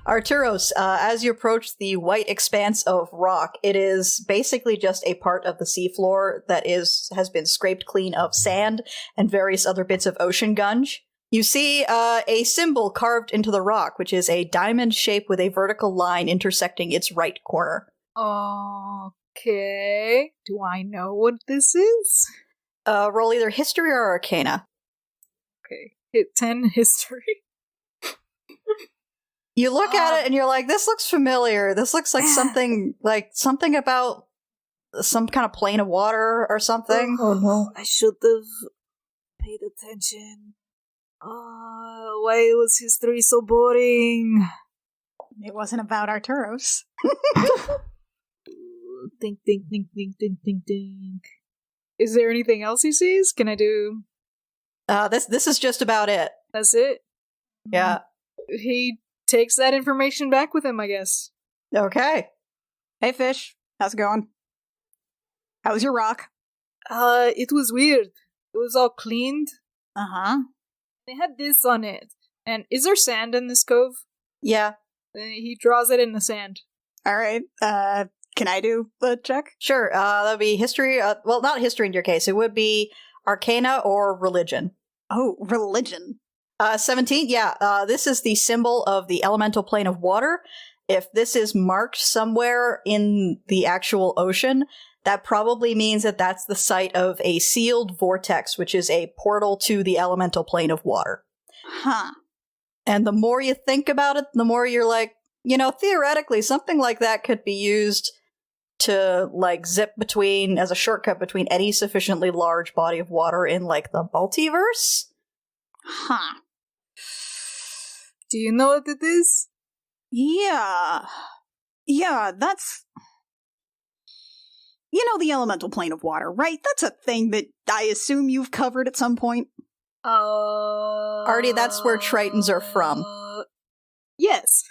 Arturos, as you approach the white expanse of rock, it is basically just a part of the seafloor that has been scraped clean of sand and various other bits of ocean gunge. You see a symbol carved into the rock, which is a diamond shape with a vertical line intersecting its right corner. Okay. Do I know what this is? Roll either history or arcana. Okay. Hit 10 history. You look at it and you're like, this looks familiar. This looks like something about some kind of plane of water or something. Oh no. I should have paid attention. Why was history so boring? It wasn't about Arturos. Think. Is there anything else he sees? Can I do... This is just about it. That's it? Yeah. He takes that information back with him, I guess. Okay. Hey, Fish. How's it going? How was your rock? It was weird. It was all cleaned. Uh-huh. They had this on it. And is there sand in this cove? Yeah. He draws it in the sand. Alright, can I do the check? Sure, that would be history, well, not history in your case, it would be arcana or religion. Oh, religion. 17, yeah, this is the symbol of the elemental plane of water. If this is marked somewhere in the actual ocean, that probably means that that's the site of a sealed vortex, which is a portal to the elemental plane of water. Huh. And the more you think about it, the more you're like, theoretically, something like that could be used to, zip between, as a shortcut between any sufficiently large body of water in, the multiverse? Huh. Do you know what it is? Yeah. Yeah, that's... the elemental plane of water, right? That's a thing that I assume you've covered at some point. Artie, that's where Tritons are from. Yes.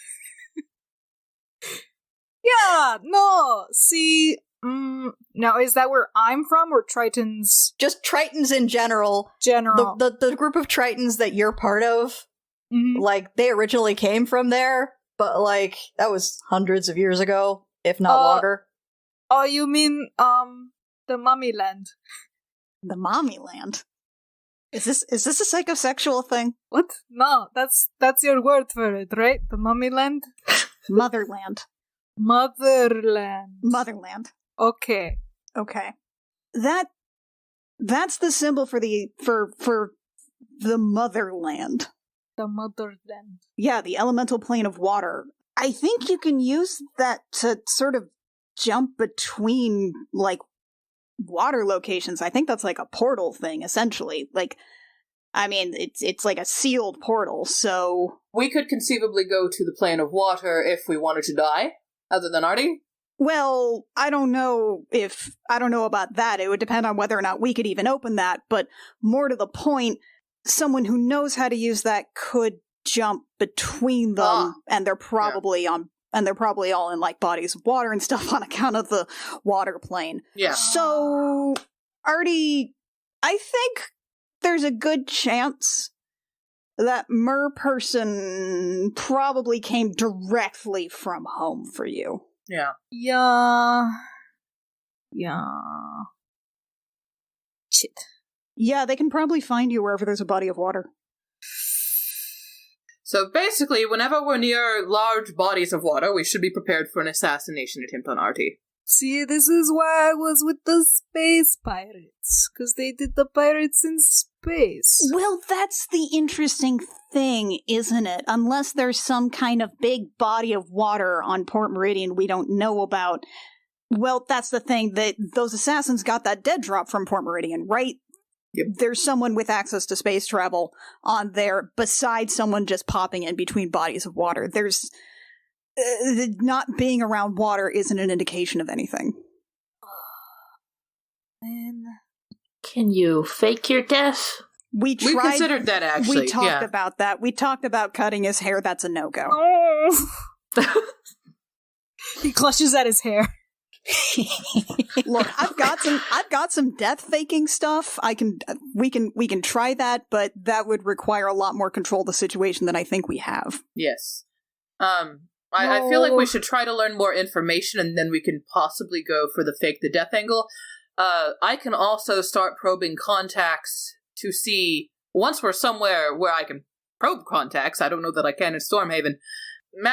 Yeah, no, see... now, is that where I'm from, or Tritons? Just Tritons in general. The group of Tritons that you're part of, they originally came from there, but, that was hundreds of years ago, if not longer. Oh, you mean, the Mummy Land. The Mommy Land? Is this a psychosexual thing? What? No, that's your word for it, right? The Mummy Land? Motherland. Motherland. Okay. That's the symbol for the motherland. The motherland. Yeah, the elemental plane of water. I think you can use that to sort of jump between, water locations. I think that's a portal thing, essentially. It's like a sealed portal, so... We could conceivably go to the plane of water if we wanted to die, other than Artie? Well, I don't know about that. It would depend on whether or not we could even open that, but more to the point, someone who knows how to use that could jump between them, and they're probably all in bodies of water and stuff on account of the water plane. Yeah. So, Artie, I think there's a good chance that mer person probably came directly from home for you. Yeah. Yeah. Shit. Yeah, they can probably find you wherever there's a body of water. So basically, whenever we're near large bodies of water, we should be prepared for an assassination attempt on Artie. See, this is why I was with the space pirates, because they did the pirates in space. Well, that's the interesting thing, isn't it? Unless there's some kind of big body of water on Port Meridian we don't know about. Well, that's the thing, that those assassins got that dead drop from Port Meridian, right? Yep. There's someone with access to space travel on there, besides someone just popping in between bodies of water. There's... not being around water isn't an indication of anything. Man, Can you fake your death? We considered that, actually. We talked about that. We talked about cutting his hair. That's a no-go. Oh. He clutches at his hair. Look, I've got some death faking stuff. We can try that, but that would require a lot more control of the situation than I think we have. Yes. I feel like we should try to learn more information, and then we can possibly go for the fake the death angle. I can also start probing contacts to see, once we're somewhere where I can probe contacts, I don't know that I can in Stormhaven.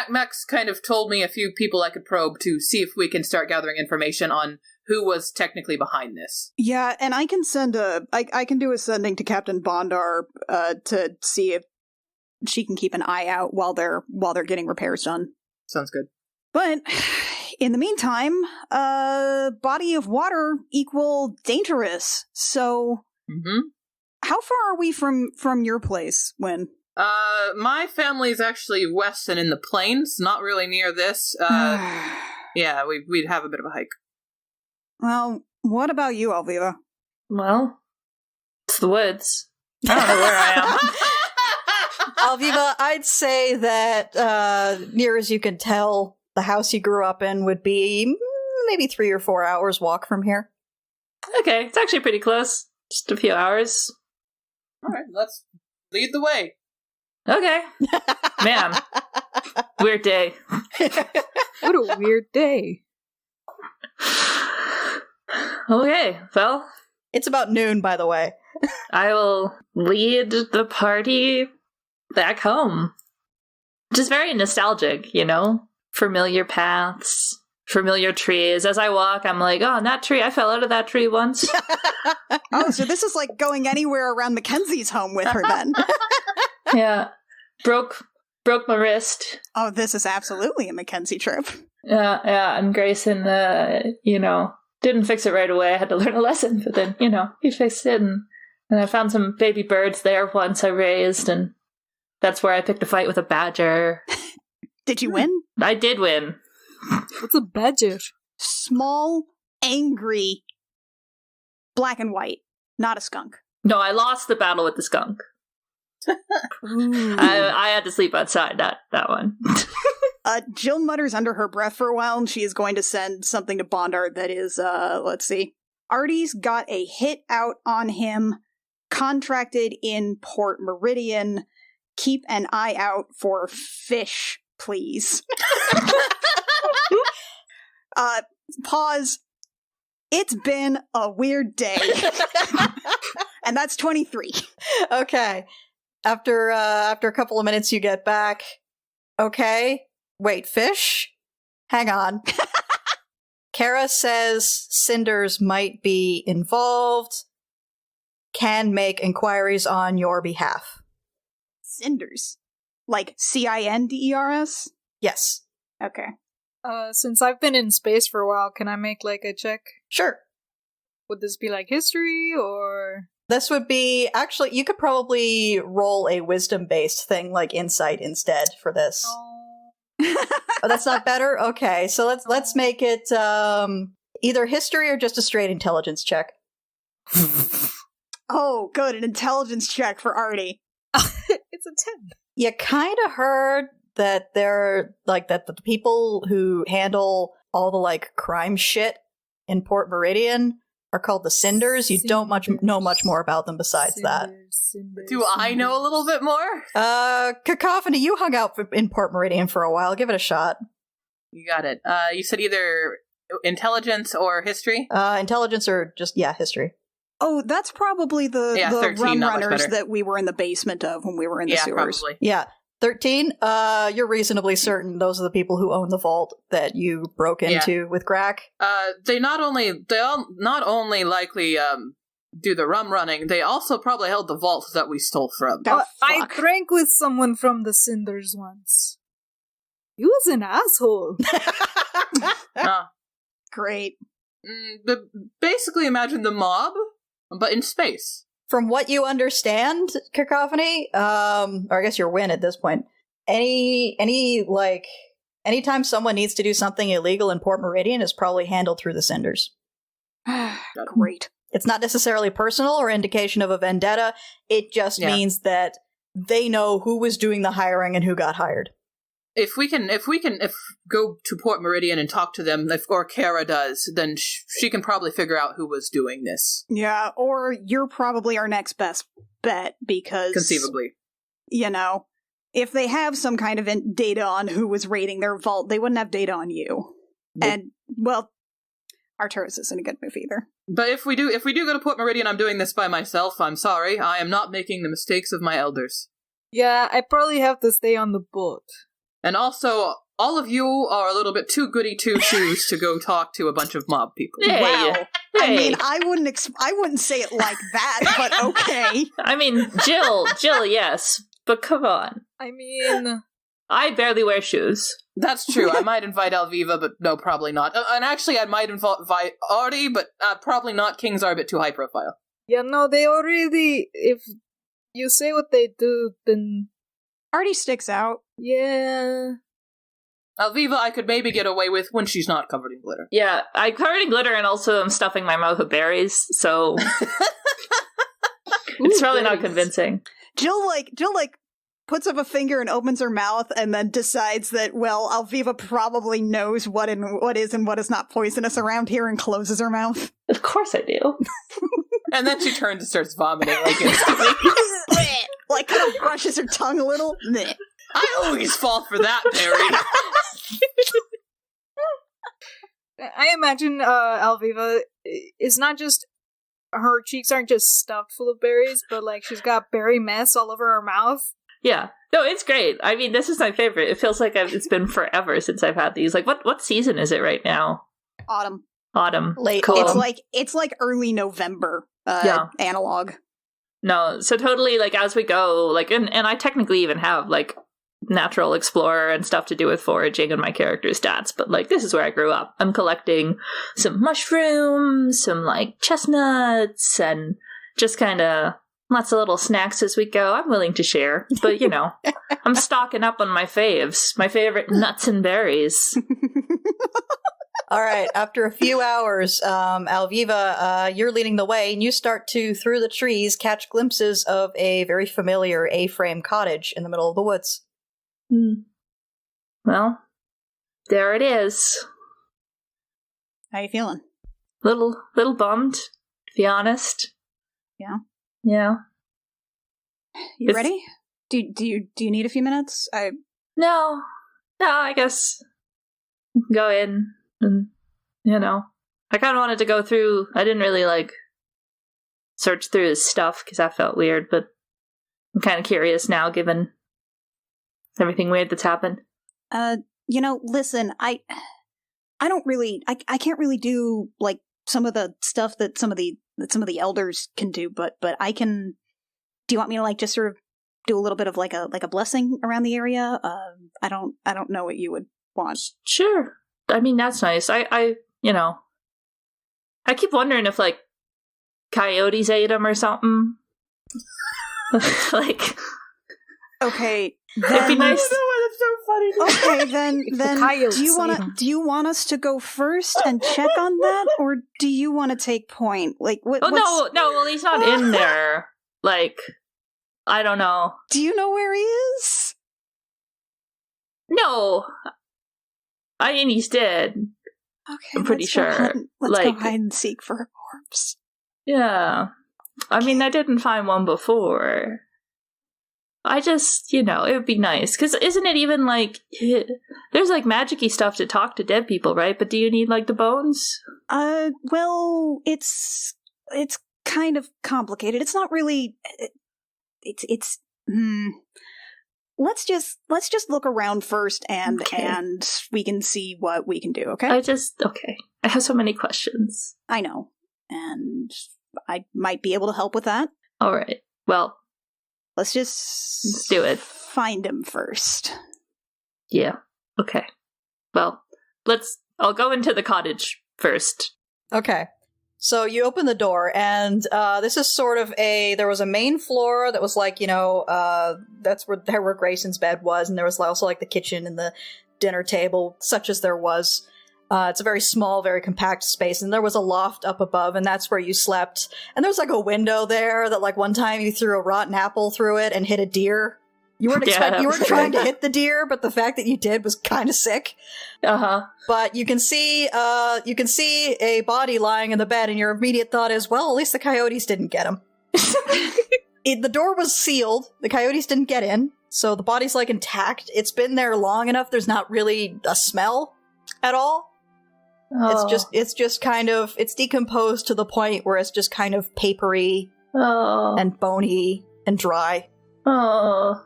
Max kind of told me a few people I could probe to see if we can start gathering information on who was technically behind this. Yeah, and I can I can do a sending to Captain Bondar to see if she can keep an eye out while they're getting repairs done. Sounds good. But in the meantime, body of water equal dangerous. So, how far are we from your place, Wynn? My family's actually west and in the plains, not really near this. Yeah, we'd have a bit of a hike. Well, what about you, Aelfgifu? Well, it's the woods. I don't know where I am. Aelfgifu, I'd say that, near as you can tell, the house you grew up in would be maybe 3 or 4 hours walk from here. Okay, it's actually pretty close. Just a few hours. Alright, let's lead the way. Okay. Man. Weird day. What a weird day. Okay, well. It's about noon, by the way. I will lead the party back home. Which is very nostalgic, you know? Familiar paths, familiar trees. As I walk, I'm like, oh, that tree, I fell out of that tree once. Oh, so this is like going anywhere around Mackenzie's home with her then. Yeah. Broke my wrist. Oh, this is absolutely a Mackenzie trip. Yeah, and Grayson, didn't fix it right away. I had to learn a lesson, but then, he fixed it, and I found some baby birds there once I raised, and that's where I picked a fight with a badger. Did you win? I did win. What's a badger? Small, angry, black and white, not a skunk. No, I lost the battle with the skunk. I had to sleep outside that one. Jill mutters under her breath for a while, and she is going to send something to Bondar that is, let's see. Artie's got a hit out on him, contracted in Port Meridian. Keep an eye out for fish, please. Pause. It's been a weird day. And that's 23. Okay. After a couple of minutes, you get back. Okay. Wait, fish? Hang on. Kara says Cinders might be involved. Can make inquiries on your behalf. Cinders? Like Cinders? Yes. Okay. Since I've been in space for a while, can I make, like, a check? Sure. Would this be, like, history, or...? This would be... Actually, you could probably roll a wisdom-based thing, like insight instead for this. Oh. Oh, that's not better? Okay, so let's make it either history or just a straight intelligence check. Oh, good. An intelligence check for Artie. It's a 10. You kind of heard that they're like that the people who handle all the like crime shit in Port Meridian are called the Cinders. You don't know much more about them besides that. Do I know a little bit more? Cacophony, you hung out in Port Meridian for a while. Give it a shot. You got it. You said either intelligence or history? Intelligence or just, history. Oh, that's probably the 13, rum not much runners better. that we were in the basement of when we were in the sewers. Probably. Yeah. 13, you're reasonably certain those are the people who own the vault that you broke into with Grack. They not only likely do the rum running, they also probably held the vault that we stole from. I drank with someone from the Cinders once. He was an asshole. Great. Basically imagine the mob, but in space. From what you understand, Cacophony, or I guess you're Win at this point, anytime someone needs to do something illegal in Port Meridian is probably handled through the Cinders. Great. It's not necessarily personal or indication of a vendetta. It just means that they know who was doing the hiring and who got hired. If we can go to Port Meridian and talk to them, or Kara does, then she can probably figure out who was doing this. Yeah, or you're probably our next best bet, because... Conceivably. You know, if they have some kind of data on who was raiding their vault, they wouldn't have data on you. Nope. And, well, Arturos isn't a good move either. But if we do go to Port Meridian, I'm doing this by myself. I'm sorry. I am not making the mistakes of my elders. Yeah, I probably have to stay on the boat. And also, all of you are a little bit too goody two-shoes to go talk to a bunch of mob people. Hey. Wow. Hey. I mean, I wouldn't say it like that, but okay. I mean, Jill, yes, but come on. I mean... I barely wear shoes. That's true. I might invite Aelfgifu, but no, probably not. And actually, I might invite Artie, but probably not. Kings are a bit too high profile. Yeah, no, they already... If you say what they do, then... Artie sticks out. Yeah. Aelfgifu, I could maybe get away with when she's not covered in glitter. Yeah, I'm covered in glitter, and also I'm stuffing my mouth with berries, so... It's probably not convincing. Jill puts up a finger and opens her mouth and then decides that, well, Aelfgifu probably knows what is and what is not poisonous around here and closes her mouth. Of course I do. And then she turns and starts vomiting instantly. Like, kind of brushes her tongue a little. I always fall for that, Barry. I imagine Aelfgifu is not just... Her cheeks aren't just stuffed full of berries, but, like, she's got berry mess all over her mouth. Yeah. No, it's great. I mean, this is my favorite. It feels like it's been forever since I've had these. Like, what season is it right now? Autumn. Late. Cool. It's like early November analog. No, so totally, like, as we go, like, and I technically even have, like, natural explorer and stuff to do with foraging and my character's stats, but, like, this is where I grew up. I'm collecting some mushrooms, some, like, chestnuts, and just kind of lots of little snacks as we go. I'm willing to share, but, you know, I'm stocking up on my faves, my favorite nuts and berries. All right, after a few hours, Aelfgifu, you're leading the way, and you start to, through the trees, catch glimpses of a very familiar A-frame cottage in the middle of the woods. Well, there it is. How you feeling? Little bummed, to be honest. Yeah. Yeah. You ready? Do you need a few minutes? No, I guess we can go in and, you know, I kind of wanted to go through. I didn't really, like, search through his stuff because that felt weird, but I'm kind of curious now given everything weird that's happened. You know, listen, I don't really, I can't really do, like, some of the stuff that some of the elders can do, but I can. Do you want me to, like, just sort of do a little bit of like a blessing around the area? I don't know what you would want. Sure. I mean, that's nice. I you know, I keep wondering if, like, coyotes ate him or something. Like, okay, it'd be nice. It's so funny. Okay, then do you want us to go first and check on that, or do you want to take point? Like, what? Oh no. Well, he's not in there. Like, I don't know. Do you know where he is? No, I mean, he's dead. Okay, I'm pretty sure. Let's go hide and seek for a corpse. Yeah, I mean, I didn't find one before. I just, you know, it would be nice. Because isn't it even, like, there's, like, magic-y stuff to talk to dead people, right? But do you need, like, the bones? Well, it's kind of complicated. It's not really, let's just look around first and we can see what we can do, okay? I have so many questions. I know. And I might be able to help with that. All right. Well, let's do it. Find him first. Yeah. Okay. Well, I'll go into the cottage first. Okay. So you open the door, and this is sort of there was a main floor that was like, you know, that's where Grayson's bed was, and there was also like the kitchen and the dinner table, such as there was. It's a very small, very compact space, and there was a loft up above, and that's where you slept. And there's like a window there that like one time you threw a rotten apple through it and hit a deer. You weren't you weren't trying to hit the deer, but the fact that you did was kind of sick. But you can see a body lying in the bed, and your immediate thought is, well, at least the coyotes didn't get him. The door was sealed. The coyotes didn't get in, so the body's like intact. It's been there long enough. There's not really a smell at all. It's just kind of, it's decomposed to the point where it's just kind of papery and bony and dry. Oh,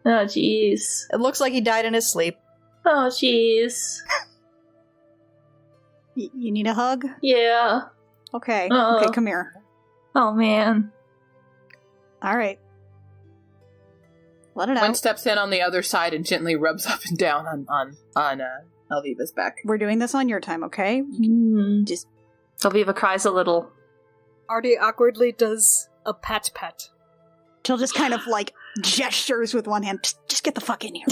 jeez. It looks like he died in his sleep. Oh, jeez. You need a hug? Yeah. Okay. Okay, come here. Oh, man. All right. Let it out. Gwen steps in on the other side and gently rubs up and down on Alviva's back. We're doing this on your time, okay? Just Alviva cries a little. Artie awkwardly does a pat-pat. she'll just kind of like gestures with one hand. Just get the fuck in here,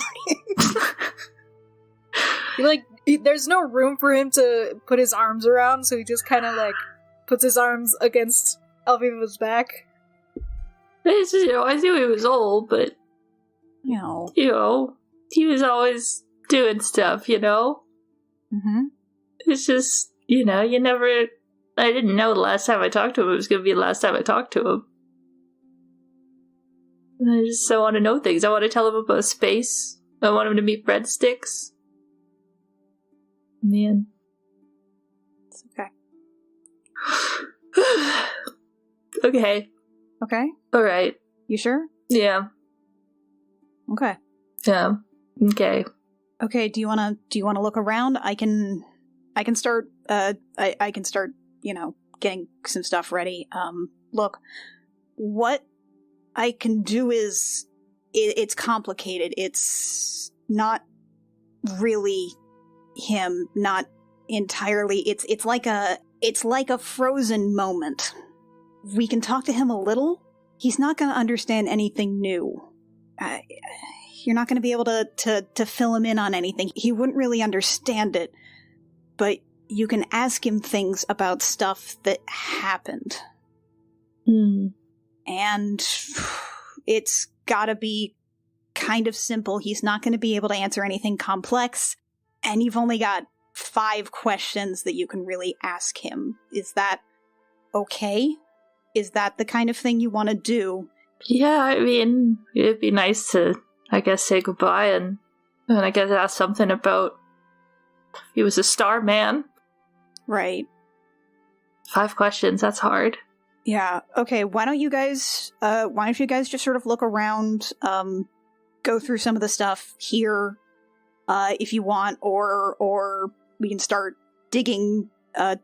Artie. There's no room for him to put his arms around, so he just kind of like puts his arms against Alviva's back. It's just, I knew he was old, but he was always doing stuff, Mm-hmm. It's just, you never... I didn't know the last time I talked to him it was going to be the last time I talked to him. And I just want to know things. I want to tell him about space. I want him to meet breadsticks. Man. It's okay. Okay. Okay? Alright. You sure? Yeah. Okay. Yeah. Okay. Okay, do you wanna look around? I can start I can start, getting some stuff ready. Look, what I can do is it's complicated. It's not really him, not entirely. It's like a frozen moment. We can talk to him a little. He's not going to understand anything new. You're not going to be able to fill him in on anything. He wouldn't really understand it. But you can ask him things about stuff that happened. And it's got to be kind of simple. He's not going to be able to answer anything complex. And you've only got 5 questions that you can really ask him. Is that okay? Is that the kind of thing you want to do? Yeah, I mean, it'd be nice to, I guess, say goodbye and I guess ask something about he was a star man. Right. 5 questions, that's hard. Yeah. Okay, why don't you guys just sort of look around, go through some of the stuff here, if you want, or we can start digging a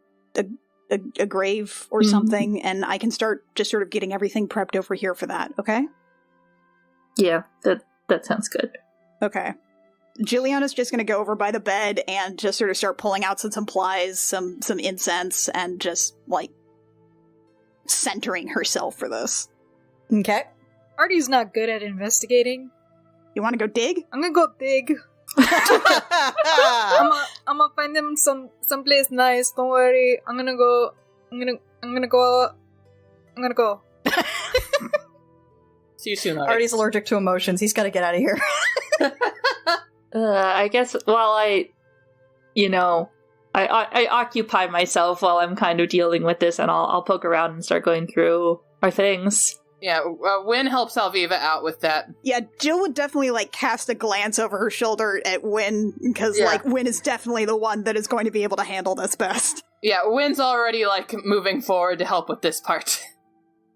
grave or something, and I can start just sort of getting everything prepped over here for that, okay? Yeah, that sounds good. Okay. Juliana's just going to go over by the bed and just sort of start pulling out some supplies, some incense, and just, centering herself for this. Okay. Artie's not good at investigating. You want to go dig? I'm gonna go dig. I'm gonna find them someplace nice. Don't worry. I'm gonna go. See you soon, Artie's allergic to emotions. He's got to get out of here. I guess while I occupy myself while I'm kind of dealing with this, and I'll poke around and start going through our things. Yeah, Wynn helps Alviva out with that. Yeah, Jill would definitely, cast a glance over her shoulder at Wynn, because, Wynn is definitely the one that is going to be able to handle this best. Yeah, Wynn's already, moving forward to help with this part.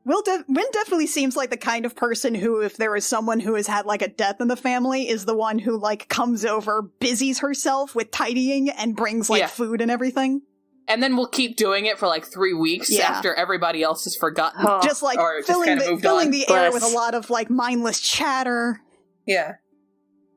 Wynn definitely seems like the kind of person who, if there is someone who has had, a death in the family, is the one who, comes over, busies herself with tidying, and brings, food and everything. And then we'll keep doing it for 3 weeks after everybody else has forgotten. Just filling the air with a lot of mindless chatter. Yeah.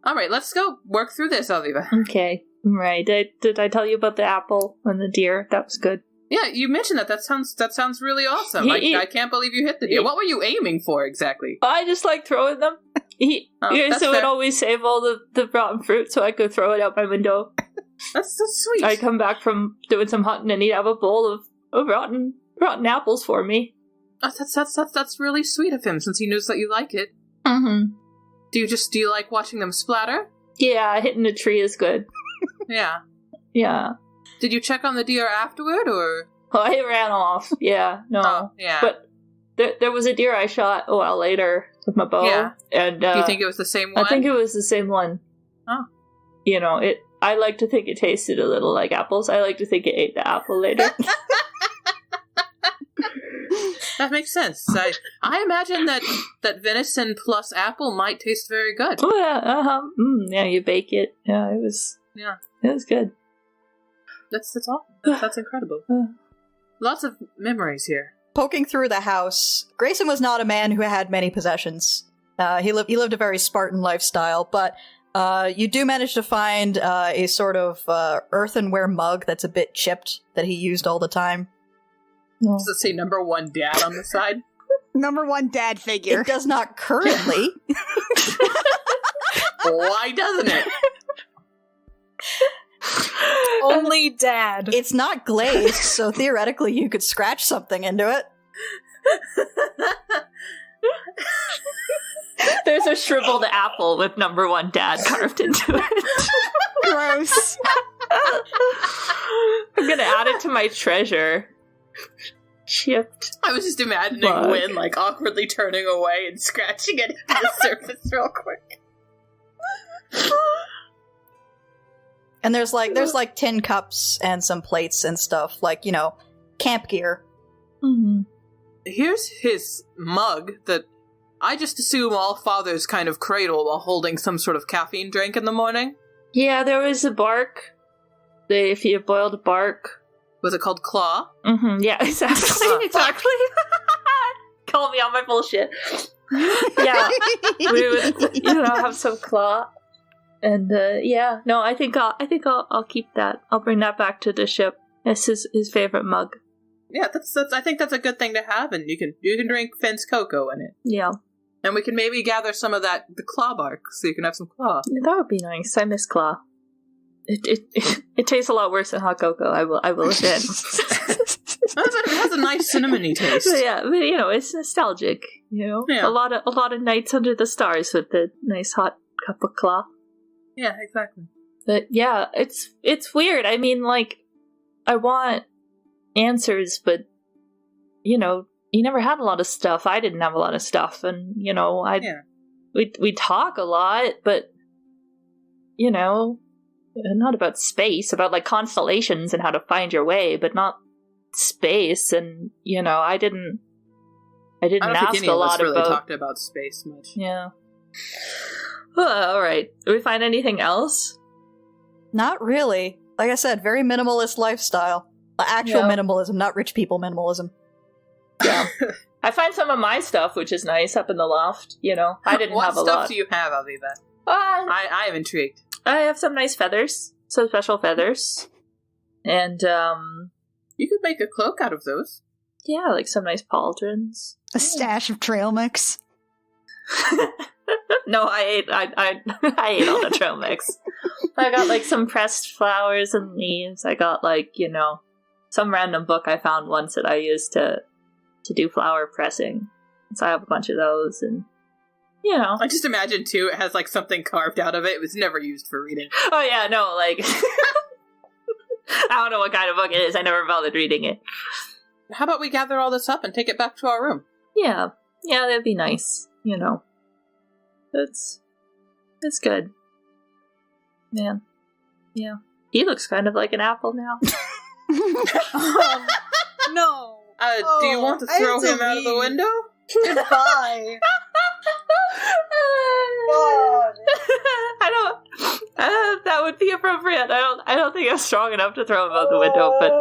All right, let's go work through this, Alviva. Okay. Right. Did I tell you about the apple and the deer? That was good. Yeah, you mentioned that. That sounds really awesome. I can't believe you hit the deer. What were you aiming for exactly? I just like throwing them. So it would always save all the rotten fruit so I could throw it out my window. That's sweet. I come back from doing some hunting and he'd have a bowl of rotten apples for me. That's really sweet of him, since he knows that you like it. Mm-hmm. Do you like watching them splatter? Yeah, hitting a tree is good. Yeah. Yeah. Did you check on the deer afterward, or? Oh, it ran off. Yeah, no. Oh, yeah. But there was a deer I shot a while later with my bow. Yeah. And, do you think it was the same one? I think it was the same one. Oh. You know, I like to think it tasted a little like apples. I like to think it ate the apple later. That makes sense. I imagine that venison plus apple might taste very good. Oh, yeah, yeah, you bake it. Yeah, it was good. That's awesome. That's incredible. Lots of memories here. Poking through the house, Grayson was not a man who had many possessions. He lived a very Spartan lifestyle, but you do manage to find a sort of earthenware mug that's a bit chipped that he used all the time. Does it say number 1 dad on the side? Number 1 dad figure. It does not currently. Why doesn't it? Only dad. It's not glazed, so theoretically you could scratch something into it. There's a shriveled apple with number 1 dad carved into it. Gross. I'm gonna add it to my treasure. Chipped. I was just imagining Bug. Wynn, like, awkwardly turning away and scratching it into the surface real quick. And there's like tin cups and some plates and stuff, like, camp gear. Mm-hmm. Here's his mug that I just assume all fathers kind of cradle while holding some sort of caffeine drink in the morning. Yeah, there was a bark. If you boiled bark. Was it called Claw? Mm-hmm. Yeah, exactly. Exactly. Call me on my bullshit. Yeah, we would, have some claw, and I think I'll keep that. I'll bring that back to the ship. It's his favorite mug. Yeah, that's. I think that's a good thing to have, and you can drink Finn's cocoa in it. Yeah, and we can maybe gather some of the claw bark, so you can have some claw. That would be nice. I miss claw. It tastes a lot worse than hot cocoa. I will admit. It has a nice cinnamony taste. So yeah, but, it's nostalgic. Yeah. a lot of nights under the stars with the nice hot cup of claw. Yeah, exactly. But yeah, it's weird. I mean, like, I want answers, but you never had a lot of stuff. I didn't have a lot of stuff, and we talk a lot, but not about space, about like constellations and how to find your way, but not space. And I didn't ask a lot really about. Talked about space much. Yeah. All right. Did we find anything else? Not really. Like I said, very minimalist lifestyle. Actual minimalism, not rich people minimalism. Yeah. I find some of my stuff, which is nice, up in the loft. I didn't have a lot. What stuff do you have, Aelfgifu? I am intrigued. I have some nice feathers, some special feathers, and you could make a cloak out of those. Yeah, like some nice pauldrons. A stash of trail mix. No, I ate all the trail mix. I got like some pressed flowers and leaves. I got like some random book I found once that I used to do flower pressing. So I have a bunch of those and. I just imagine, too, it has, like, something carved out of it. It was never used for reading. Oh, yeah, no, like... I don't know what kind of book it is. I never bothered reading it. How about we gather all this up and take it back to our room? Yeah. Yeah, that'd be nice. It's good. Man. Yeah. He looks kind of like an apple now. No. Do you want to throw him out of the window? Goodbye. I don't. That would be appropriate. I don't think I'm strong enough to throw him out the window, but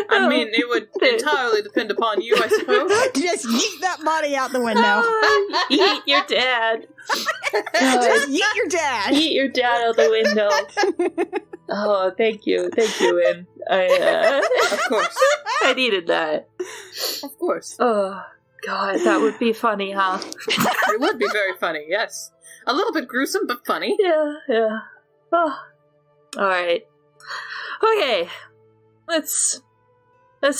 I mean, it would entirely depend upon you, I suppose. Just yeet that body out the window. Eat your dad. Just yeet your dad. Eat your dad out the window. Oh, thank you, Wynn. Of course, I needed that. Of course. Oh. God, that would be funny, huh? It would be very funny, yes. A little bit gruesome, but funny. Yeah. Oh. Alright. Okay. Let's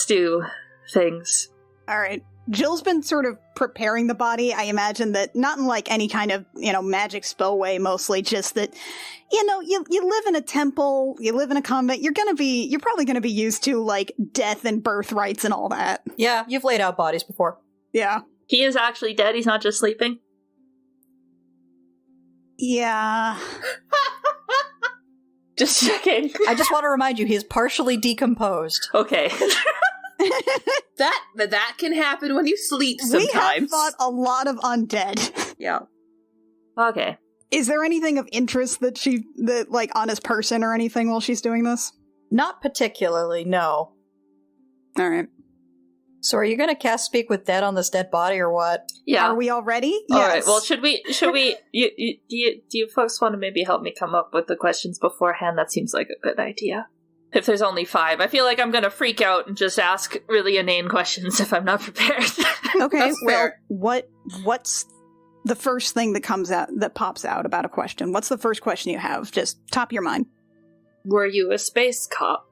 do things. All right. Jill's been sort of preparing the body. I imagine that not in like any kind of, magic spell way, mostly just that, you live in a temple, you live in a convent, you're probably going to be used to like death and birthrights and all that. Yeah, you've laid out bodies before. Yeah. He is actually dead, he's not just sleeping? Yeah. Just checking. I just want to remind you, he is partially decomposed. Okay. That can happen when you sleep sometimes. We have fought a lot of undead. Yeah. Okay. Is there anything of interest that like on his person or anything while she's doing this? Not particularly, no. All right. So are you going to cast Speak with Dead on this dead body or what? Yeah. Are we all ready? All Yes. right. Well, should we? Do you folks want to maybe help me come up with the questions beforehand? That seems like a good idea. If there's only 5, I feel like I'm gonna freak out and just ask really inane questions if I'm not prepared. Okay. That's Well, fair. what's the first thing that pops out about a question? What's the first question you have? Just top of your mind. Were you a space cop?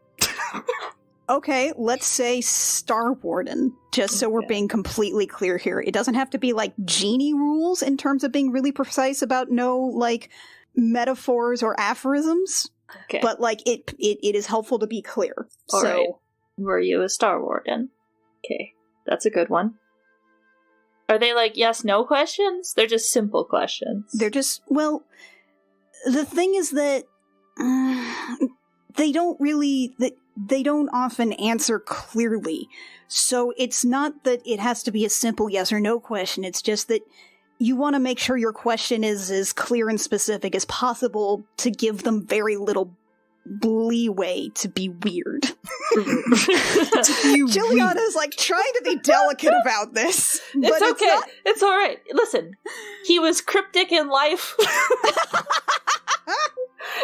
Okay, let's say Star Warden, just so we're Okay. being completely clear here. It doesn't have to be like genie rules in terms of being really precise about no like metaphors or aphorisms, Okay. but like it is helpful to be clear. All so right. Were you a Star Warden? Okay, that's a good one. Are they like yes/no questions? They're just simple questions. they're just, well, the thing is that they don't often answer clearly. So it's not that it has to be a simple yes or no question. It's just that you want to make sure your question is as clear and specific as possible to give them very little leeway to be weird. Juliana is like trying to be delicate about this. But It's okay. not- It's all right. Listen, he was cryptic in life.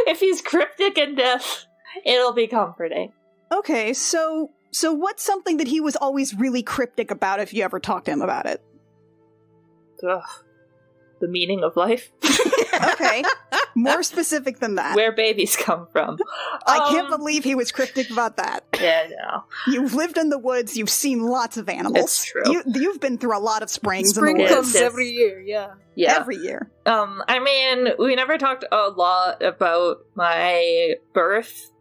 If he's cryptic in death, it'll be comforting. Okay, so what's something that he was always really cryptic about if you ever talked to him about it? Ugh. The meaning of life. Okay, more specific than that. Where babies come from. I can't believe he was cryptic about that. Yeah, no. You've lived in the woods, you've seen lots of animals. It's true. You've been through a lot of springs Spring in the woods. comes Yes. every year, yeah. Yeah. Every year. I mean, we never talked a lot about my birth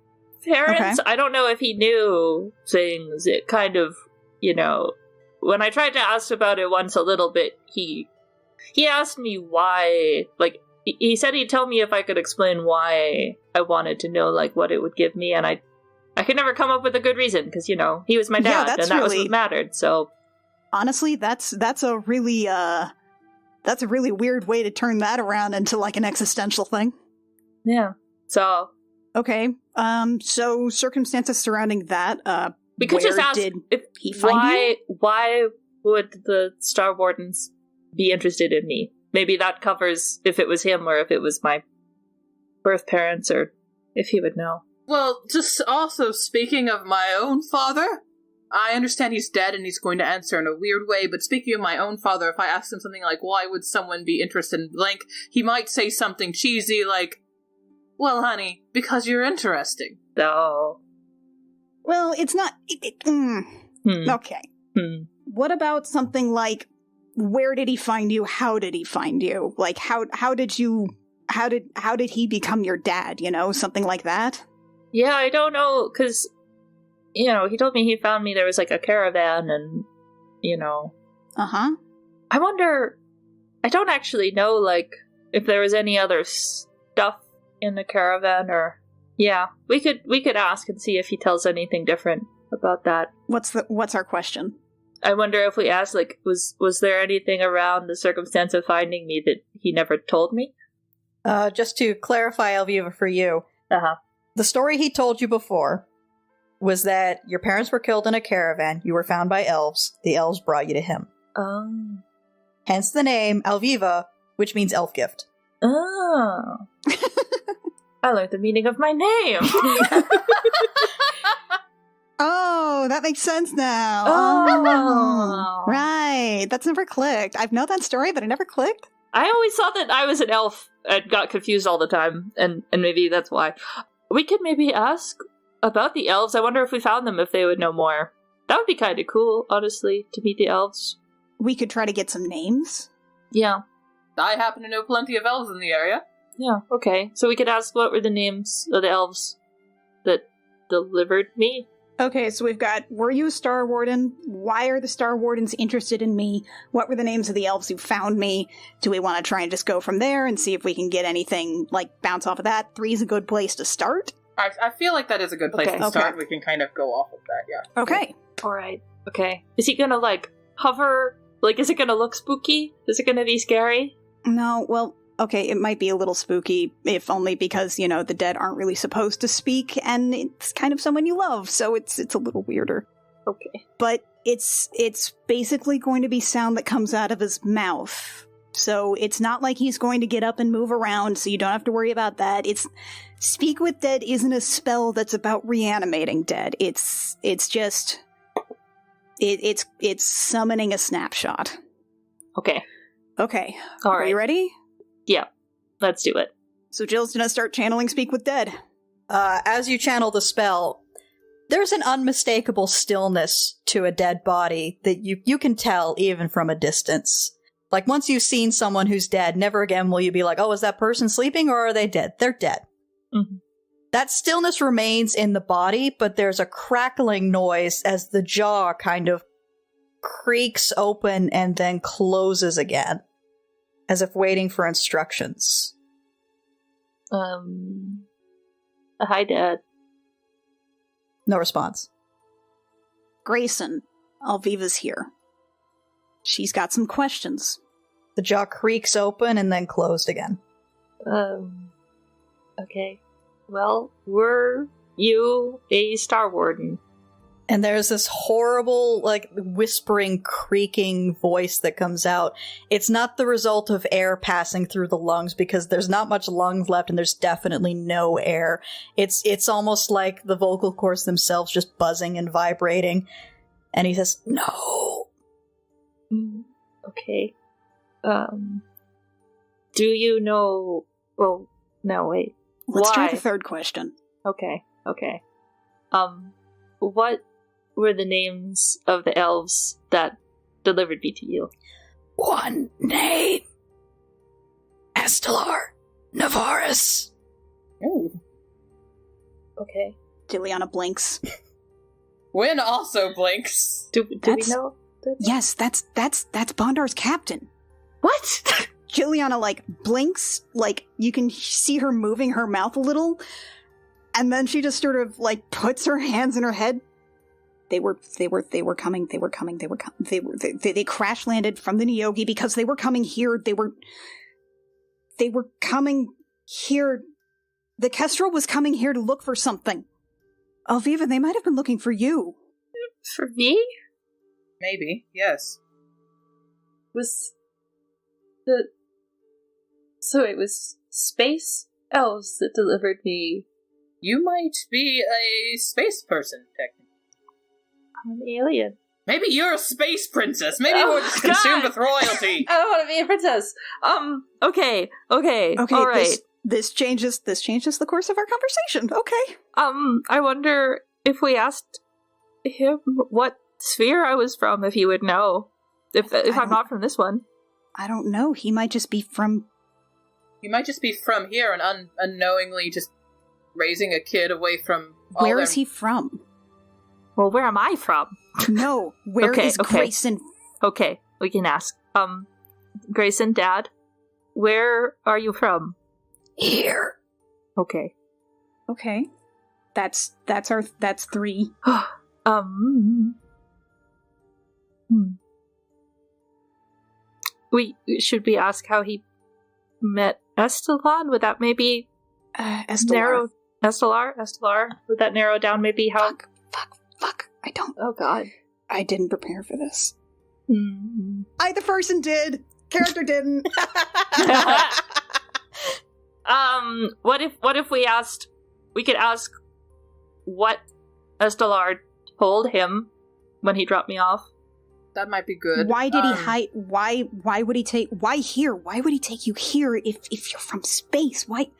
parents. I don't know if he knew things. It kind of, when I tried to ask about it once a little bit, he asked me why, like, he said he'd tell me if I could explain why I wanted to know, like, what it would give me, and I could never come up with a good reason, because, he was my Yeah, dad, that's and that was really- what mattered, so... Honestly, that's a really weird way to turn that around into like an existential thing. Yeah. So, Okay. So circumstances surrounding that, we could just where ask did if, he find you? why would the Star Wardens be interested in me? Maybe that covers if it was him or if it was my birth parents, or if he would know. Well, just also speaking of my own father, I understand he's dead and he's going to answer in a weird way, but speaking of my own father, if I asked him something like, why would someone be interested in blank, he might say something cheesy like, well, honey, because you're interesting. Oh. Well, it's not. Okay. What about something like, where did he find you? How did he find you? Like, how did he become your dad? Something like that. Yeah, I don't know, because, he told me he found me, there was like a caravan, and, Uh-huh. I wonder, I don't actually know, like, if there was any other stuff in the caravan, or, yeah, we could ask and see if he tells anything different about that. What's our question? I wonder if we asked, like, was there anything around the circumstance of finding me that he never told me? Just to clarify, Aelfgifu, for you, Uh-huh. the story he told you before was that your parents were killed in a caravan, you were found by elves, the elves brought you to him. Oh. Hence the name Aelfgifu, which means elf gift. Oh. I learned the meaning of my name. Oh, that makes sense now. Oh. Right. That's never clicked. I've known that story, but it never clicked. I always thought that I was an elf and got confused all the time, and maybe that's why. we could maybe ask about the elves. I wonder if we found them, if they would know more. That would be kind of cool, honestly, to meet the elves. We could try to get some names. Yeah. I happen to know plenty of elves in the area. Yeah, okay. So we could ask what were the names of the elves that delivered me? Okay, so we've got, were you a Star Warden? Why are the Star Wardens interested in me? What were the names of the elves who found me? Do we want to try and just go from there and see if we can get anything, bounce off of that? 3 is a good place to start? I feel like that is a good place to start. We can kind of go off of that, yeah. Okay. Alright. Okay. Is he gonna, hover? Is it gonna look spooky? Is it gonna be scary? No, well, okay, it might be a little spooky, if only because, the dead aren't really supposed to speak, and it's kind of someone you love, so it's a little weirder. Okay. But it's basically going to be sound that comes out of his mouth. So it's not like he's going to get up and move around, so you don't have to worry about that. Speak with Dead isn't a spell that's about reanimating dead. It's just... It's summoning a snapshot. Okay. Okay. All Are right. you ready? Yeah. Let's do it. So Jill's gonna start channeling Speak with Dead. As you channel the spell, there's an unmistakable stillness to a dead body that you can tell even from a distance. Once you've seen someone who's dead, never again will you be like, oh, is that person sleeping or are they dead? They're dead. Mm-hmm. That stillness remains in the body, but there's a crackling noise as the jaw kind of creaks open and then closes again, as if waiting for instructions. Hi, Dad. No response. Grayson, Aelfgifu's here. She's got some questions. The jaw creaks open and then closed again. Okay. Well, were you a Star Warden? And there's this horrible, whispering, creaking voice that comes out. It's not the result of air passing through the lungs, because there's not much lungs left and there's definitely no air. It's almost like the vocal cords themselves just buzzing and vibrating. And he says, no. Okay. Do you know... Well, no, wait. Let's Why? try the third question. Okay. What were the names of the elves that delivered me to you? One name. Estelar Navaris. Ooh. Okay. Juliana blinks. Wynn also blinks. Do we know? Yes, that's Bondar's captain. What? Juliana, blinks, you can see her moving her mouth a little, and then she just sort of, puts her hands in her head. They coming. They crash landed from the Nyogi because they were coming here. They were coming here. The Kestrel was coming here to look for something. Aelfgifu, they might have been looking for you. For me? Maybe, yes. So it was space elves that delivered me. You might be a space person, technically. I'm an alien. Maybe you're a space princess. Maybe we're just consumed with royalty. I don't want to be a princess. Okay, all right. This changes the course of our conversation. Okay. I wonder if we asked him what sphere I was from, if he would know. If I'm not from this one. I don't know. He might just be from... You might just be from here and unknowingly just raising a kid away from... Where is he from? Well, where am I from? No, where is Grayson? Okay, we can ask. Grayson, Dad, where are you from? Here. Okay. That's 3. Should we ask how he met Estelan? Would that maybe narrow... Estelar? Would that narrow down maybe how... Fuck. I don't... Oh, God. I didn't prepare for this. Mm-hmm. Either person did. Character didn't. What if we could ask what Estelar told him when he dropped me off? That might be good. Why did he hide? Why would he take? Why here? Why would he take you here if you're from space? Why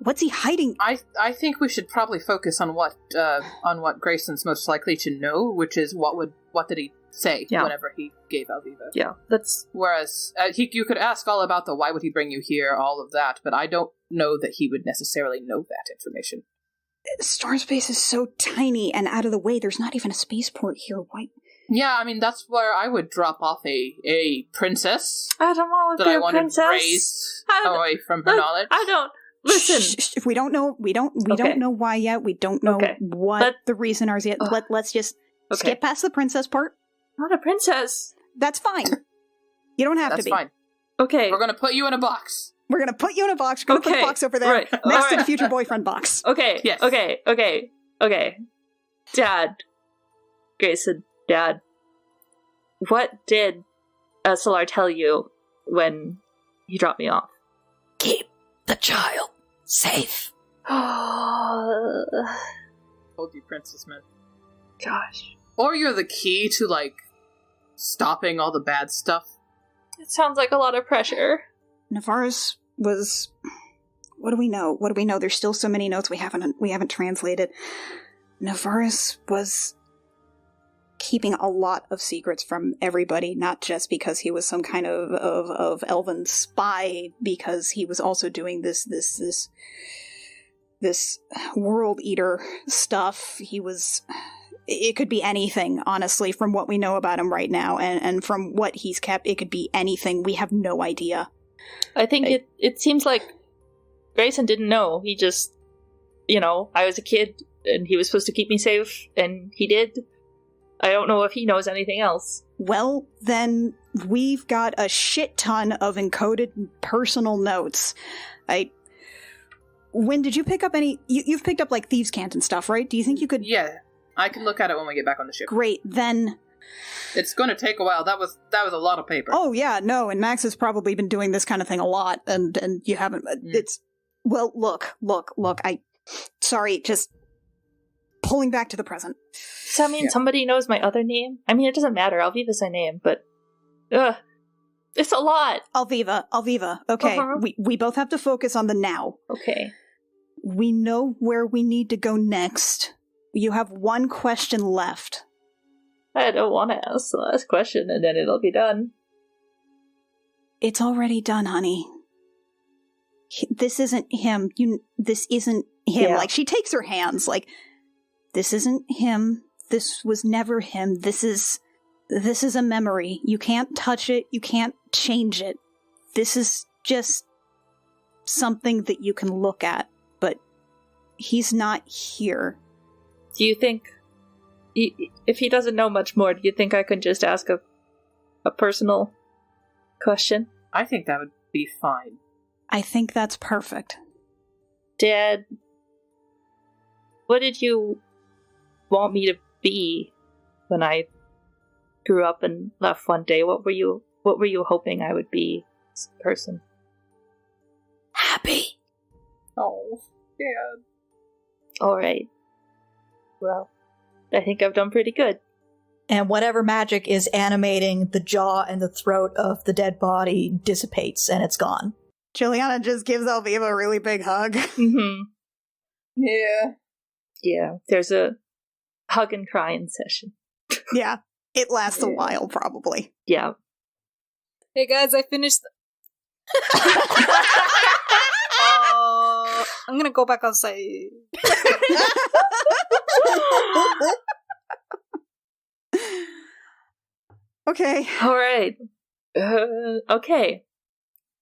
What's he hiding? I think we should probably focus on what Grayson's most likely to know, which is what did he say whenever he gave Aelfgifu. Yeah, that's... Whereas you could ask all about the why would he bring you here, all of that, but I don't know that he would necessarily know that information. Storm space is so tiny and out of the way. There's not even a spaceport here. Why? Yeah, I mean, that's where I would drop off a princess. I don't want to that be I a wanted princess. raised away from her knowledge. I don't... Listen. Shh, we don't know. We don't know why yet. We don't know what the reason is yet. Let's just skip past the princess part. Not a princess. That's fine. You don't have to be. That's fine. Okay. We're going to put you in a box. We're going to put you in a box. We're going to put the box over there next to the future boyfriend box. Okay. Yes. Okay. Dad. Grayson, Dad. What did Solar tell you when he dropped me off? Keep the child safe. Told you, Princess Man. Gosh. Or you're the key to, like, stopping all the bad stuff. It sounds like a lot of pressure. Navarus was... What do we know? There's still so many notes we haven't translated. Navarus was keeping a lot of secrets from everybody, not just because he was some kind of elven spy, because he was also doing this world eater stuff. It could be anything, honestly, from what we know about him right now, and from what he's kept, it could be anything. We have no idea. I think it seems like Grayson didn't know. He just, I was a kid, and he was supposed to keep me safe, and he did. I don't know if he knows anything else. Well, then we've got a shit ton of encoded personal notes. When did you pick up any... You've picked up, like, Thieves' Cant and stuff, right? Do you think you could... Yeah, I can look at it when we get back on the ship. Great, then... It's going to take a while. That was a lot of paper. Oh, yeah, no, and Max has probably been doing this kind of thing a lot, and you haven't... It's... Well, look, sorry, just... Pulling back to the present. Does that mean somebody knows my other name? I mean, it doesn't matter. Aelfgifu's my name, but... it's a lot! Aelfgifu, okay. We both have to focus on the now. Okay. We know where we need to go next. You have one question left. I don't want to ask the last question, and then it'll be done. It's already done, honey. This isn't him. This isn't him. Yeah. Like, she takes her hands, like... This isn't him. This was never him. This is a memory. You can't touch it. You can't change it. This is just something that you can look at, but he's not here. Do you think, if he doesn't know much more, do you think I can just ask a personal question? I think that would be fine. I think that's perfect. Dad, what did you want me to be when I grew up and left one day? What were you hoping I would be as a person? Happy. Oh, Dad. Alright. Well, I think I've done pretty good. And whatever magic is animating the jaw and the throat of the dead body dissipates, and it's gone. Juliana just gives Aelfgifu a really big hug. Mm-hmm. Yeah. Yeah, there's a hug and crying session. Yeah, it lasts a while, probably. Yeah. Hey guys, I finished... I'm gonna go back outside. Okay. Alright. Okay.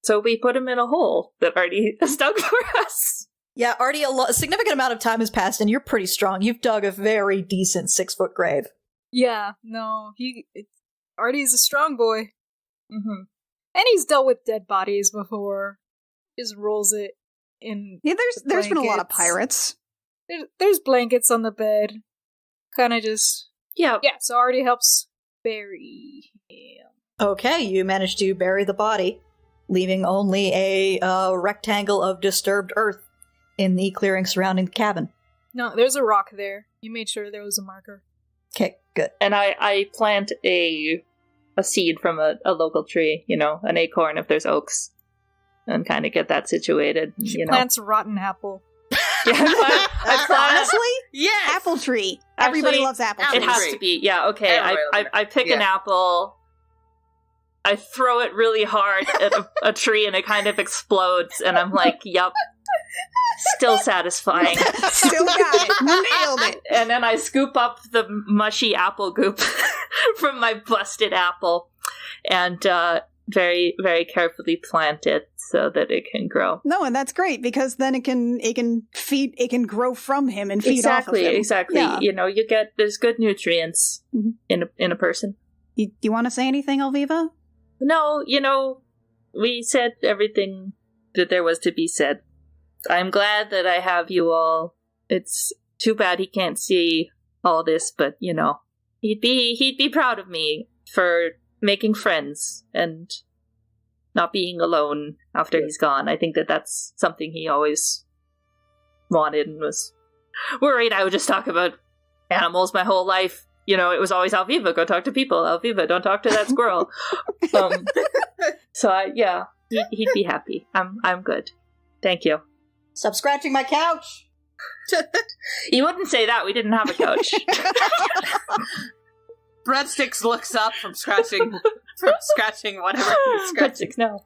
So we put him in a hole that already is dug for us. Yeah, already a significant amount of time has passed, and you're pretty strong. You've dug a very decent 6-foot grave. Yeah, no, Artie's a strong boy. Mm-hmm. And he's dealt with dead bodies before. Just rolls it in. Yeah, there's been a lot of blankets. pirates. There's blankets on the bed. Kind of just... Yeah. Yeah, so Artie helps bury him. Okay, you managed to bury the body, leaving only a rectangle of disturbed earth in the clearing surrounding the cabin. No, there's a rock there. You made sure there was a marker. Okay, good. And I plant a seed from a local tree, an acorn if there's oaks. and kind of get that situated. She plants a rotten apple. Yeah, I plant. Honestly, Yes! apple tree. Everybody Actually, loves apple apple It trees. has to be. Yeah, okay. I pick an apple. I throw it really hard at a tree and it kind of explodes. And I'm like, yup. Still satisfying. Still got it. Nailed it. And then I scoop up the mushy apple goop from my busted apple and very, very carefully plant it so that it can grow. No, and that's great because then it can grow from him and feed off of him. Exactly. Yeah. You know, there's good nutrients in a person. You want to say anything, Aelfgifu? No, you know, we said everything that there was to be said. I'm glad that I have you all. It's too bad he can't see all this, but you know, he'd be proud of me for making friends and not being alone after he's gone. I think that's something he always wanted and was worried I would just talk about animals my whole life. You know, it was always Aelfgifu, go talk to people. Aelfgifu, don't talk to that squirrel. So he'd be happy. I'm good. Thank you. Stop scratching my couch! You wouldn't say that. We didn't have a couch. Breadsticks looks up from scratching whatever he's scratching. Breadsticks, no.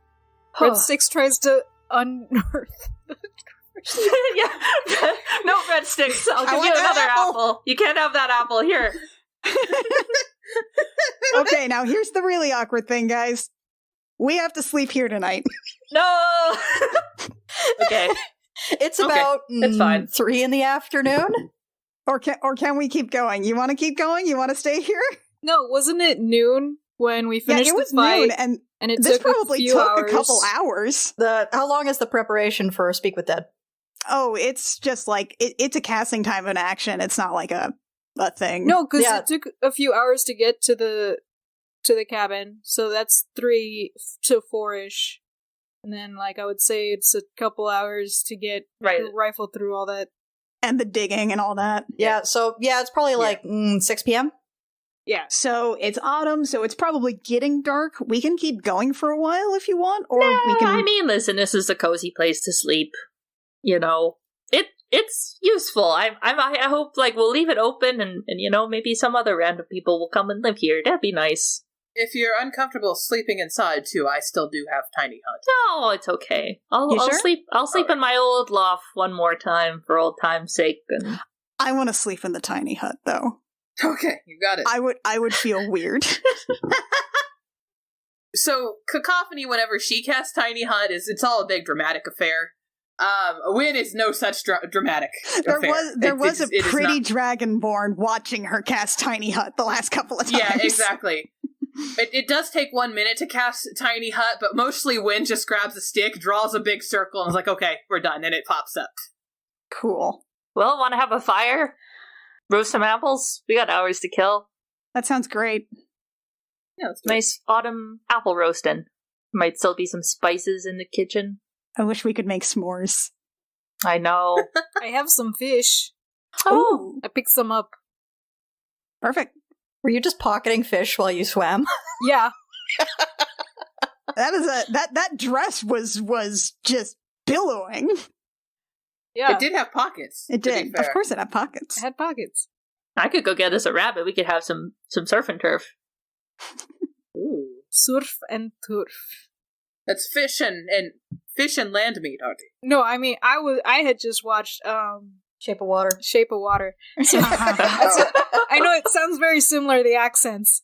Breadsticks tries to unearth. Yeah. No breadsticks. I'll give you another apple. You can't have that apple. Here. Okay, now here's the really awkward thing, guys. We have to sleep here tonight. No! Okay. It's Okay, about it's fine. 3 in the afternoon. Or can we keep going? You want to keep going? You want to stay here? No, wasn't it noon when we Yeah, finished it was the fight? noon, and it this took probably a few took hours. a couple hours. How long is the preparation for Speak with Dead? Oh, it's just like it's a casting time of an action. It's not like a thing. No, because Yeah. it took a few hours to get to the cabin, so that's 3 to 4-ish. And then, like, I would say it's a couple hours to get Right. the rifle through all that. And the digging and all that. Yeah, so it's probably like 6 p.m. Yeah. So it's autumn, so it's probably getting dark. We can keep going for a while if you want, or we can. I mean, listen, this is a cozy place to sleep. You know, it's useful. I hope, like, we'll leave it open and, you know, maybe some other random people will come and live here. That'd be nice. If you're uncomfortable sleeping inside too, I still do have tiny hut. No, it's okay. I'll sure? sleep in my old loft one more time for old time's sake. And I want to sleep in the tiny hut, though. Okay, you got it. I would feel weird. So Cacophony, whenever she casts tiny hut, it's all a big dramatic affair. Win is no such dramatic There affair. was It a is pretty not. dragonborn watching her cast tiny hut the last couple of times. Yeah, exactly. It does take 1 minute to cast Tiny Hut, but mostly Win just grabs a stick, draws a big circle, and is like, okay, we're done, and it pops up. Cool. well, want to have a fire? Roast some apples? We got hours to kill. That sounds great. Yeah, let's do it. Nice autumn apple roasting. Might still be some spices in the kitchen. I wish we could make s'mores. I know. I have some fish. Oh, I picked some up. Perfect. Were you just pocketing fish while you swam? Yeah. That dress was just billowing. Yeah. It did have pockets. It to be did. Of fair. course it had pockets. It had pockets. I could go get us a rabbit. We could have some surf and turf. Ooh. Surf and turf. That's fish and land meat, Artie. No, I mean, I had just watched Shape of Water. Shape of Water. So, I know it sounds very similar, the accents.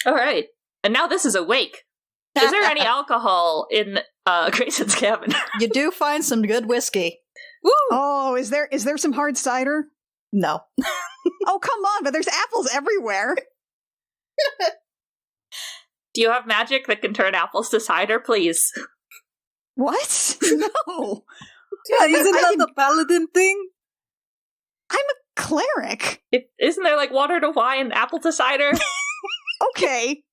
All right. And now this is a wake. Is there any alcohol in Grayson's cabin? You do find some good whiskey. Woo! Oh, is there some hard cider? No. Oh, come on, but there's apples everywhere. Do you have magic that can turn apples to cider, please? What? No. Yeah, isn't I that can- the paladin thing? I'm a cleric. Isn't there like water to wine, apple to cider? Okay.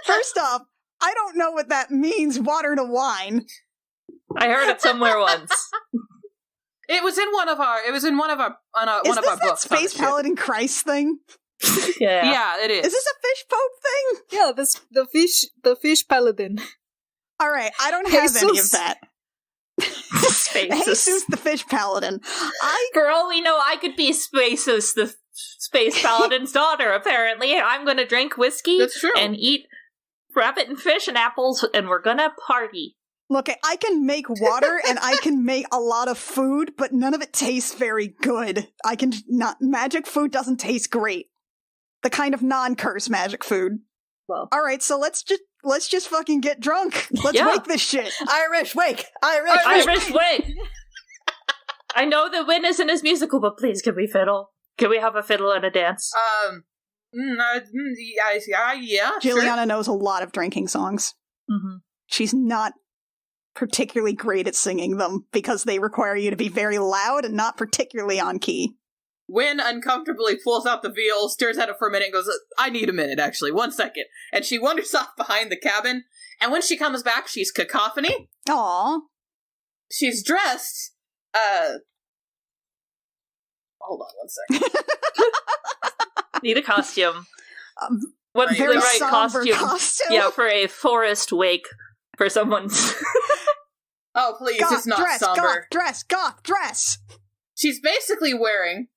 First off, I don't know what that means, water to wine. I heard it somewhere once. It was in one of our. It was in one of our. Is One of this our that books. on the Space ship. Paladin Christ thing? Yeah, it is. Is this a fish pope thing? Yeah, the fish paladin. All right, I don't have any of Jesus. that. Spaces. Jesus the fish paladin. Girl, we know I could be Spaces, the space paladin's daughter, apparently. I'm gonna drink whiskey That's true. and eat rabbit and fish and apples, and we're gonna party. Look, I can make water and I can make a lot of food, but none of it tastes very good. Magic food doesn't taste great. The kind of non-curse magic food. Well, All right, so let's just fucking get drunk. Let's Yeah. wake this shit. Irish, wake! Irish! Irish, wait! I know the wind isn't as musical, but please, can we fiddle? Can we have a fiddle and a dance? Yeah, Juliana knows a lot of drinking songs. Mm-hmm. She's not particularly great at singing them because they require you to be very loud and not particularly on key. Wynn uncomfortably pulls out the viol, stares at it for a minute, and goes, I need a minute, actually. 1 second. And she wanders off behind the cabin, and when she comes back, she's Cacophony. Aw. She's dressed, hold on 1 second. Need a costume. Um, What's the very right somber costume? Yeah, for a forest wake for someone's... Oh, please, Goth, it's not dress, somber. goth, dress. She's basically wearing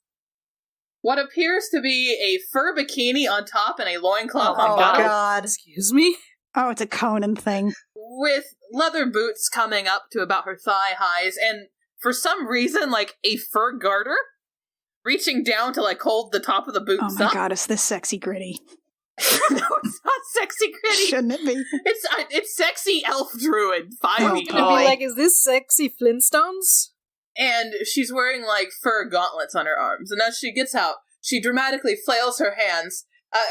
what appears to be a fur bikini on top and a loincloth Oh on my bottom, God. Excuse me? Oh, it's a Conan thing. with leather boots coming up to about her thigh highs, and for some reason, like, a fur garter reaching down to, like, hold the top of the boots Oh my up. god, is this sexy gritty? No, it's not sexy gritty. Shouldn't it be? It's sexy elf druid, 5 Oh, feet Gonna boy. be like, is this sexy Flintstones? and she's wearing, like, fur gauntlets on her arms. And as she gets out, she dramatically flails her hands.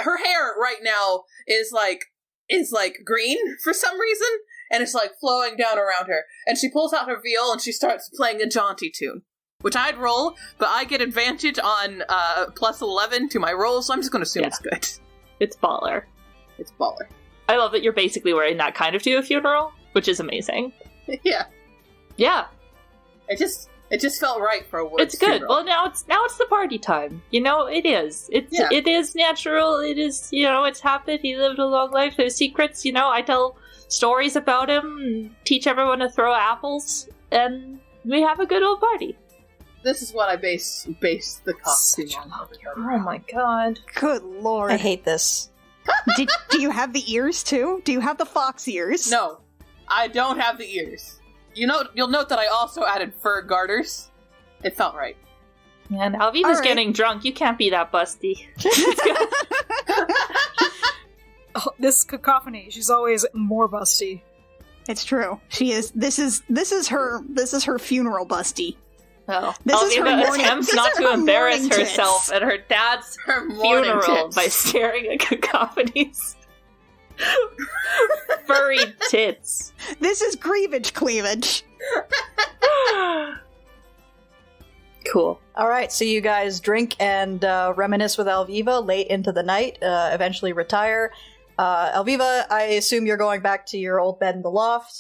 Her hair right now is green for some reason, and it's, like, flowing down around her. And she pulls out her viol, and she starts playing a jaunty tune, which I'd roll, but I get advantage on plus 11 to my roll, so I'm just going to assume it's good. It's baller. It's baller. I love that you're basically wearing that kind of to a funeral, which is amazing. Yeah. Yeah, It just felt right for a word. it's good. Well, now it's the party time. You know, it is. It is natural. It is, it's happened. He lived a long life. There's secrets, I tell stories about him and teach everyone to throw apples, and we have a good old party. This is what I base the costume on. Oh my god. Good lord. I hate this. Do you have the ears too? Do you have the fox ears? No, I don't have the ears. You'll note that I also added fur garters. It felt right. Man, Alviva's All right. getting drunk. You can't be that busty. Oh, this Cacophony, she's always more busty. It's true. She is. This is her funeral busty. Oh. This is her Alviva morning- attempts these not are to her embarrass morning herself tits. at her dad's Her morning funeral tits. by staring at Cacophony's furry tits. This is grievage cleavage. Cool. Alright, so you guys drink and reminisce with Aelfgifu late into the night, eventually retire. Aelfgifu, I assume you're going back to your old bed in the loft.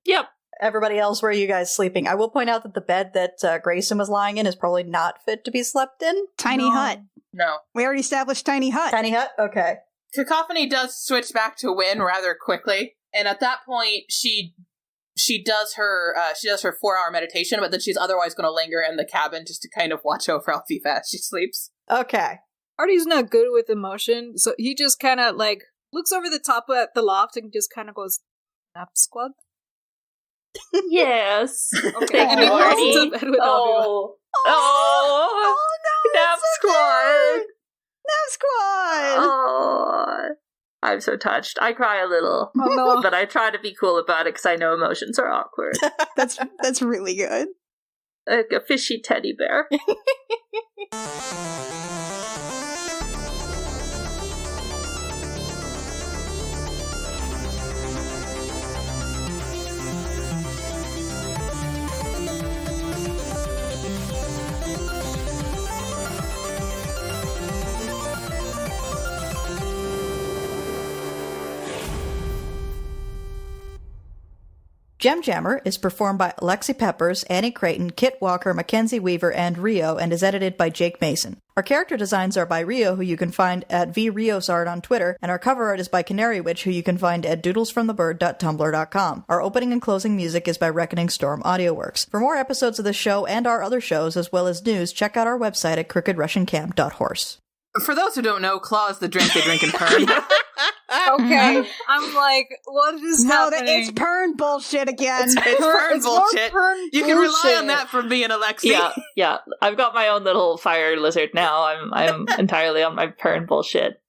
Yep. Everybody else, where are you guys sleeping? I will point out that the bed that Grayson was lying in is probably not fit to be slept in. Tiny hut. No. We already established tiny hut. Tiny hut? Okay. Cacophony does switch back to Wynn rather quickly, and at that point, she does her 4-hour meditation, but then she's otherwise going to linger in the cabin just to kind of watch over Aelfgifu as she sleeps. Okay. Artie's not good with emotion, so he just kind of, looks over the top at the loft and just kind of goes, nap squad? Yes. Okay, Thank and you, he goes Artie. into bed with Aelfgifu. Oh, no, Nap that's so Squad. good. Nap squad. Oh, I'm so touched. I cry a little, Oh no. but I try to be cool about it because I know emotions are awkward. That's really good. Like a fishy teddy bear. Gem Jammer is performed by Alexi Peppers, Annie Creighton, Kit Walker, Mackenzie Weaver, and Rio, and is edited by Jake Mason. Our character designs are by Rio, who you can find at vriosart on Twitter, and our cover art is by Canary Witch, who you can find at doodlesfromthebird.tumblr.com. Our opening and closing music is by Reckoning Storm AudioWorks. For more episodes of this show and our other shows, as well as news, check out our website at crookedrussiancamp.horse. For those who don't know, Claw is the drink they drink in Pern. Okay, I'm like, what is happening? It's Pern bullshit again. It's Pern bullshit. Pern You can rely bullshit. on that from me and Alexi. Yeah. I've got my own little fire lizard now. I'm entirely on my Pern bullshit.